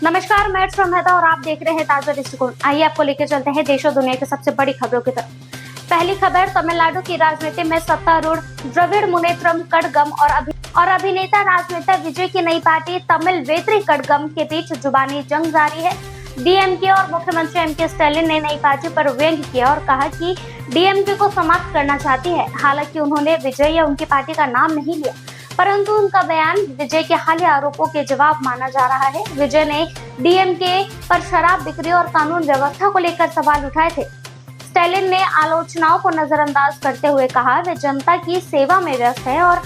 नमस्कार, मैं मेहता और आप देख रहे हैं ताजा दृष्टिकोण। आइए आपको लेकर चलते हैं देश और दुनिया की सबसे बड़ी खबरों की तरफ। पहली खबर, तमिलनाडु की राजनीति में सत्तारूढ़ द्रविड़ मुनेत्रम कड़गम और अभिनेता राजनेता विजय की नई पार्टी तमिल वेत्री कड़गम के बीच जुबानी जंग जारी है। डीएमके और मुख्यमंत्री एमके स्टालिन ने नई पार्टी पर व्यंग्य किया और कहा कि डीएमके को समाप्त करना चाहती है। हालांकि उन्होंने विजय या उनकी पार्टी का नाम नहीं लिया, परंतु उनका बयान विजय के हालिया आरोपों के जवाब माना जा रहा है। विजय ने डीएमके पर शराब बिक्री और कानून व्यवस्था को लेकर सवाल उठाए थे। स्टालिन ने आलोचनाओं को नजरअंदाज करते हुए कहा, वे जनता की सेवा में व्यस्त है और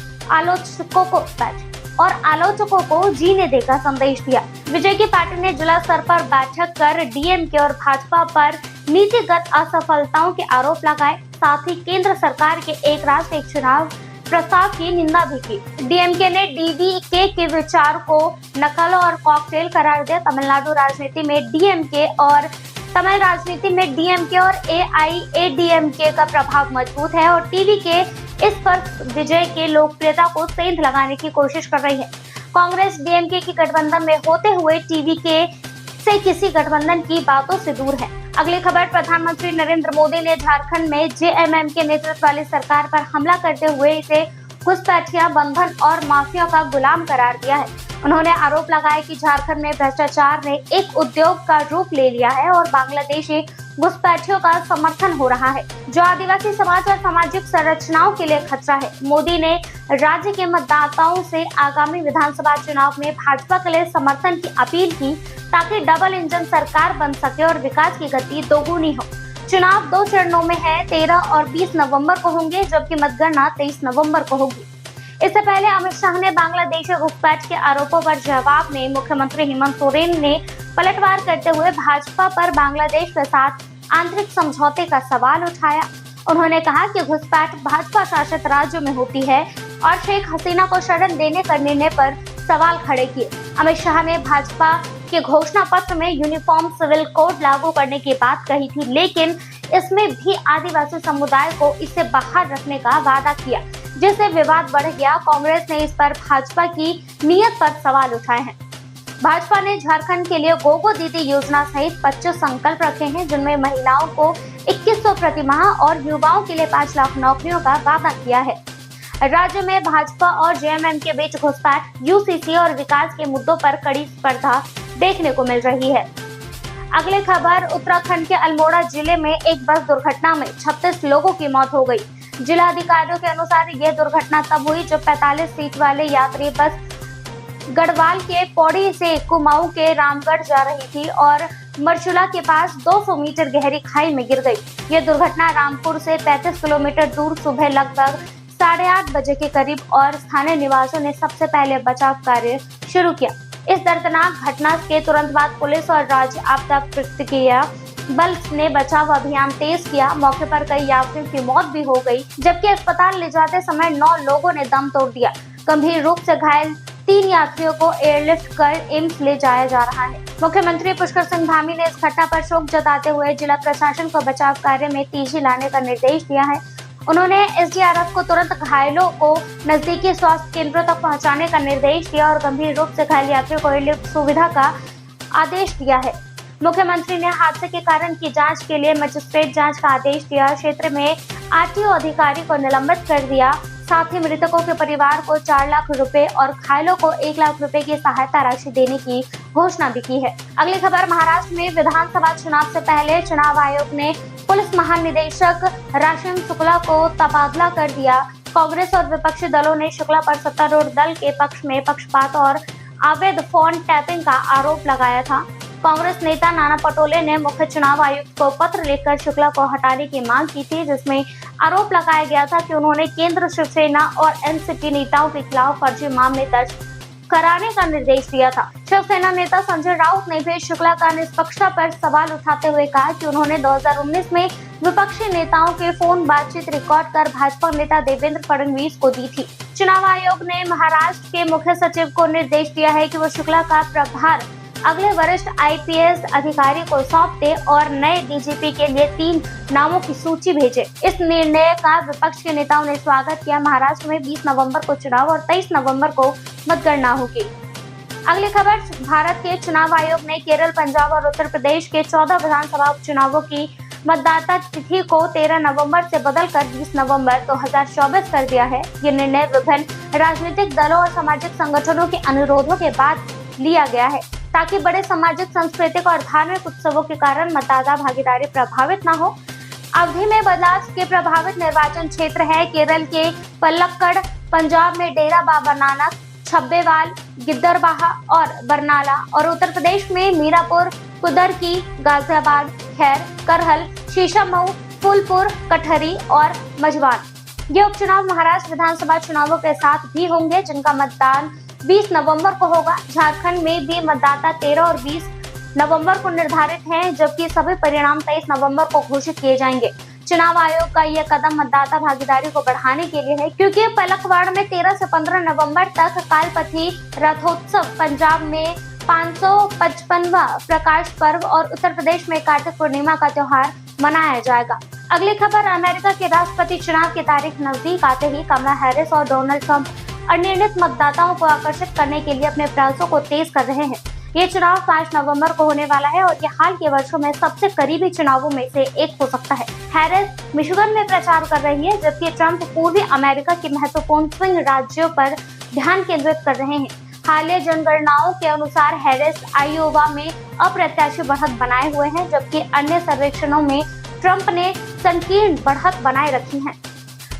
आलोचकों को जीने देगा संदेश दिया। विजय की पार्टी ने जिला स्तर पर बैठक कर डीएमके और भाजपा पर नीतिगत असफलताओं के आरोप लगाए। साथ ही केंद्र सरकार के एक राष्ट्र एक चुनाव प्रस्ताव की निंदा भी की। डीएमके ने डीवीके के विचार को नकल और कॉकटेल करार दिया। तमिल राजनीति में डीएमके और एआईएडीएमके का प्रभाव मजबूत है और टीवीके इस पर विजय के लोकप्रियता को सेंध लगाने की कोशिश कर रही है। कांग्रेस डीएमके की गठबंधन में होते हुए टीवीके से किसी गठबंधन की बातों से दूर है। अगली खबर, प्रधानमंत्री नरेंद्र मोदी ने झारखंड में जेएमएम के नेतृत्व वाली सरकार पर हमला करते हुए इसे घुसपैठिया, बंधन और माफिया का गुलाम करार दिया है। उन्होंने आरोप लगाया कि झारखंड में भ्रष्टाचार ने एक उद्योग का रूप ले लिया है और बांग्लादेशी घुसपैठियों का समर्थन हो रहा है, जो आदिवासी समाज और सामाजिक संरचनाओं के लिए खतरा है। मोदी ने राज्य के मतदाताओं से आगामी विधानसभा चुनाव में भाजपा के लिए समर्थन की अपील की, ताकि डबल इंजन सरकार बन सके और विकास की गति दोगुनी हो। चुनाव 2 चरणों में है, 13 और 20 नवंबर को होंगे, जबकि मतगणना 23 नवंबर को होगी। इससे पहले अमित शाह ने बांग्लादेशी घुसपैठ के आरोपों पर जवाब में मुख्यमंत्री हेमंत सोरेन ने पलटवार करते हुए भाजपा पर बांग्लादेश के साथ आंतरिक समझौते का सवाल उठाया। उन्होंने कहा कि घुसपैठ भाजपा शासित राज्यों में होती है और शेख हसीना को शरण देने का निर्णय पर सवाल खड़े किए। अमित शाह ने भाजपा के घोषणा पत्र में यूनिफॉर्म सिविल कोड लागू करने की बात कही थी, लेकिन इसमें भी आदिवासी समुदाय को इससे बाहर रखने का वादा किया, जिससे विवाद बढ़ गया। कांग्रेस ने इस पर भाजपा की नीयत पर सवाल उठाए हैं। भाजपा ने झारखंड के लिए गोगो दीदी योजना सहित 25 संकल्प रखे हैं, जिनमें महिलाओं को 2100 प्रतिमाह और युवाओं के लिए 5 लाख नौकरियों का वादा किया है। राज्य में भाजपा और जेएमएम के बीच घुसपैठ, यूसीसी और विकास के मुद्दों पर कड़ी स्पर्धा देखने को मिल रही है। अगली खबर, उत्तराखंड के अल्मोड़ा जिले में एक बस दुर्घटना में 36 लोगों की मौत हो गई। जिला अधिकारियों के अनुसार यह दुर्घटना तब हुई जब 45 सीट वाले यात्री बस गढ़वाल के पौड़ी से कुमाऊं के रामगढ़ जा रही थी और मरचुला के पास 200 मीटर गहरी खाई में गिर गई। यह दुर्घटना रामपुर से 35 किलोमीटर दूर सुबह लगभग 8:30 बजे के करीब और स्थानीय निवासियों ने सबसे पहले बचाव कार्य शुरू किया। इस दर्दनाक घटना के तुरंत बाद पुलिस और राज्य आपदा प्रतिक्रिया बल ने बचाव अभियान तेज किया। मौके पर कई यात्रियों की मौत भी हो गई, जबकि अस्पताल ले जाते समय 9 लोगों ने दम तोड़ दिया। गंभीर रूप से घायल 3 यात्रियों को एयरलिफ्ट कर एम्स ले जाया जा रहा है। मुख्यमंत्री पुष्कर सिंह धामी ने इस घटना पर शोक जताते हुए जिला प्रशासन को बचाव कार्य में तेजी लाने का निर्देश दिया है। उन्होंने एसडीआरएफ को तुरंत घायलों को नजदीकी स्वास्थ्य केंद्रों तक पहुंचाने का निर्देश दिया और गंभीर रूप से घायल यात्रियों को एयरलिफ्ट सुविधा का आदेश दिया है। मुख्यमंत्री ने हादसे के कारण की जांच के लिए मजिस्ट्रेट जांच का आदेश दिया। क्षेत्र में आरटीओ अधिकारी को निलंबित कर दिया। साथ ही मृतकों के परिवार को 4 लाख रुपए और घायलों को 1 लाख रुपए की सहायता राशि देने की घोषणा भी की है। अगली खबर, महाराष्ट्र में विधानसभा चुनाव से पहले चुनाव आयोग ने पुलिस महानिदेशक राशिम शुक्ला को तबादला कर दिया। कांग्रेस और विपक्षी दलों ने शुक्ला पर सत्तारूढ़ दल के पक्ष में पक्षपात और अवैध फोन टैपिंग का आरोप लगाया था। कांग्रेस नेता नाना पटोले ने मुख्य चुनाव आयुक्त को पत्र लिखकर शुक्ला को हटाने की मांग की थी, जिसमें आरोप लगाया गया था कि उन्होंने केंद्र, शिवसेना और एनसीपी नेताओं के खिलाफ फर्जी मामले दर्ज कराने का निर्देश दिया था। शिवसेना नेता संजय राउत ने भी शुक्ला का निष्पक्षता पर सवाल उठाते हुए कहा कि उन्होंने 2019 में विपक्षी नेताओं के फोन बातचीत रिकॉर्ड कर भाजपा नेता देवेंद्र फडणवीस को दी थी। चुनाव आयोग ने महाराष्ट्र के मुख्य सचिव को निर्देश दिया है कि वो शुक्ला का प्रभार अगले वरिष्ठ आईपीएस अधिकारी को सौंप दे और नए डीजीपी के लिए 3 नामों की सूची भेजे। इस निर्णय का विपक्ष के नेताओं ने स्वागत किया। महाराष्ट्र में 20 नवंबर को चुनाव और 23 नवंबर को मतगणना होगी। अगली खबर, भारत के चुनाव आयोग ने केरल, पंजाब और उत्तर प्रदेश के 14 विधानसभा उपचुनावों की मतदाता तिथि को 13 नवंबर से बदलकर 20 नवंबर 2024 कर दिया है। ये निर्णय विभिन्न राजनीतिक दलों और सामाजिक संगठनों के अनुरोधों के बाद लिया गया है, ताकि बड़े सामाजिक, सांस्कृतिक और धार्मिक उत्सवों के कारण मतदाता भागीदारी प्रभावित न हो। अवधि में बदलाव के प्रभावित निर्वाचन क्षेत्र है केरल के पलक्कड़, पंजाब में डेरा बाबा नानक, छब्बेवाल, गिद्दरबाहा और बरनाला, और उत्तर प्रदेश में मीरापुर, कुदरकी, गाजियाबाद, खैर, करहल, शीशामऊ, फूलपुर, कटहरी और मझवान। ये उपचुनाव महाराष्ट्र विधानसभा चुनावों के साथ भी होंगे, जिनका मतदान 20 नवंबर को होगा। झारखंड में भी मतदाता 13 और 20 नवंबर को निर्धारित हैं, जबकि सभी परिणाम 23 नवंबर को घोषित किए जाएंगे। चुनाव आयोग का यह कदम मतदाता भागीदारी को बढ़ाने के लिए है, क्योंकि पलक्कड़ में 13 से 15 नवंबर तक कालपथी रथोत्सव, पंजाब में 555वां प्रकाश पर्व और उत्तर प्रदेश में कार्तिक पूर्णिमा का त्योहार मनाया जाएगा। अगली खबर, अमेरिका के राष्ट्रपति चुनाव की तारीख नजदीक आते ही कमला हैरिस और डोनाल्ड ट्रंप अनिर्णित मतदाताओं को आकर्षित करने के लिए अपने प्रयासों को तेज कर रहे हैं। ये चुनाव 5 नवंबर को होने वाला है और ये हाल के वर्षों में सबसे करीबी चुनावों में से एक हो सकता है। हैरिस मिशिगन में प्रचार कर रही है, जबकि ट्रंप पूर्वी अमेरिका के महत्वपूर्ण स्विंग राज्यों पर ध्यान केंद्रित कर रहे हैं। हालिया जनगणनाओं के अनुसार हैरिस आयोवा में अप्रत्याशी बढ़त बनाए हुए हैं, जबकि अन्य सर्वेक्षणों में ट्रंप ने संकीर्ण बढ़त बनाए रखी है।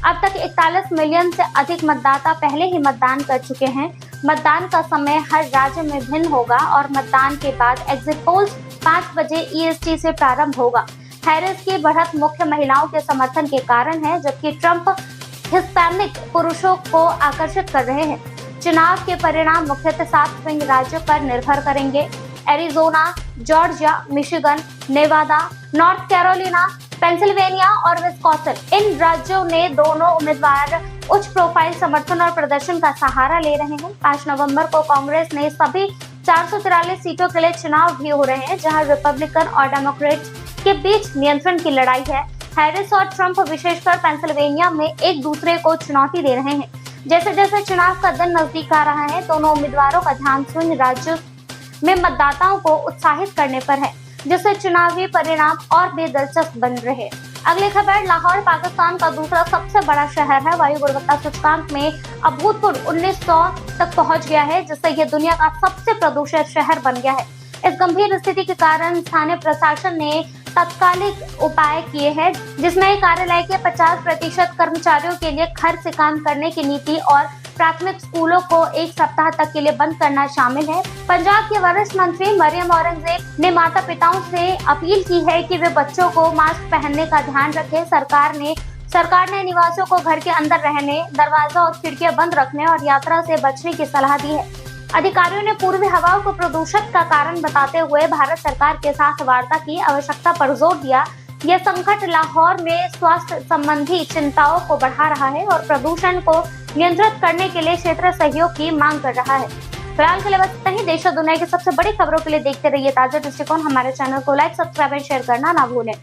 अब तक 41 मिलियन से अधिक मतदाता पहले ही मतदान कर चुके हैं। मतदान का समय हर राज्य में भिन्न होगा और मतदान के बाद एग्जिट पोल्स 5 बजे EST से प्रारंभ होगा। हैरिस की बढ़त मुख्य महिलाओं के समर्थन के कारण है, जबकि ट्रंप हिस्पैनिक पुरुषों को आकर्षित कर रहे हैं। चुनाव के परिणाम मुख्यतः 7 स्विंग राज्यों पर निर्भर करेंगे: Arizona, Georgia, Michigan, Nevada, North Carolina, Pennsylvania और विस्कॉन्सिन। इन राज्यों ने दोनों उम्मीदवार उच्च प्रोफाइल समर्थन और प्रदर्शन का सहारा ले रहे हैं। 5 नवंबर को कांग्रेस ने सभी 443 सीटों के लिए चुनाव भी हो रहे हैं, जहां रिपब्लिकन और डेमोक्रेट्स के बीच नियंत्रण की लड़ाई है। हैरिस और ट्रंप विशेषकर पेंसिल्वेनिया में एक दूसरे को चुनौती दे रहे हैं। जैसे जैसे चुनाव का दिन नजदीक आ रहा है, दोनों उम्मीदवारों का ध्यान स्विंग राज्यों में मतदाताओं को उत्साहित करने पर है, जिससे चुनावी परिणाम और भी दिलचस्प बन रहे। अगली खबर, लाहौर पाकिस्तान का दूसरा सबसे बड़ा शहर है। वायु गुणवत्ता सूचकांक में अभूतपूर्व 1900 तक पहुंच गया है, जिससे यह दुनिया का सबसे प्रदूषित शहर बन गया है। इस गंभीर स्थिति के कारण स्थानीय प्रशासन ने तात्कालिक उपाय किए हैं, जिसमें कार्यालय के 50% कर्मचारियों के लिए घर से काम करने की नीति और प्राथमिक स्कूलों को 1 सप्ताह तक के लिए बंद करना शामिल है। पंजाब के वरिष्ठ मंत्री मरियम औरंगजेब ने माता पिताओं से अपील की है कि वे बच्चों को मास्क पहनने का ध्यान रखें। सरकार ने निवासियों को घर के अंदर रहने, दरवाजा और खिड़कियां बंद रखने और यात्रा से बचने की सलाह दी है। अधिकारियों ने पूर्वी हवाओं को प्रदूषण का कारण बताते हुए भारत सरकार के साथ वार्ता की आवश्यकता पर जोर दिया। यह संकट लाहौर में स्वास्थ्य संबंधी चिंताओं को बढ़ा रहा है और प्रदूषण को नियंत्रित करने के लिए क्षेत्रीय सहयोग की मांग कर रहा है। फिलहाल के लिए बस इतना ही। देश और दुनिया की सबसे बड़ी खबरों के लिए देखते रहिए ताजा दृष्टिकोण। हमारे चैनल को लाइक, सब्सक्राइब और शेयर करना ना भूलें।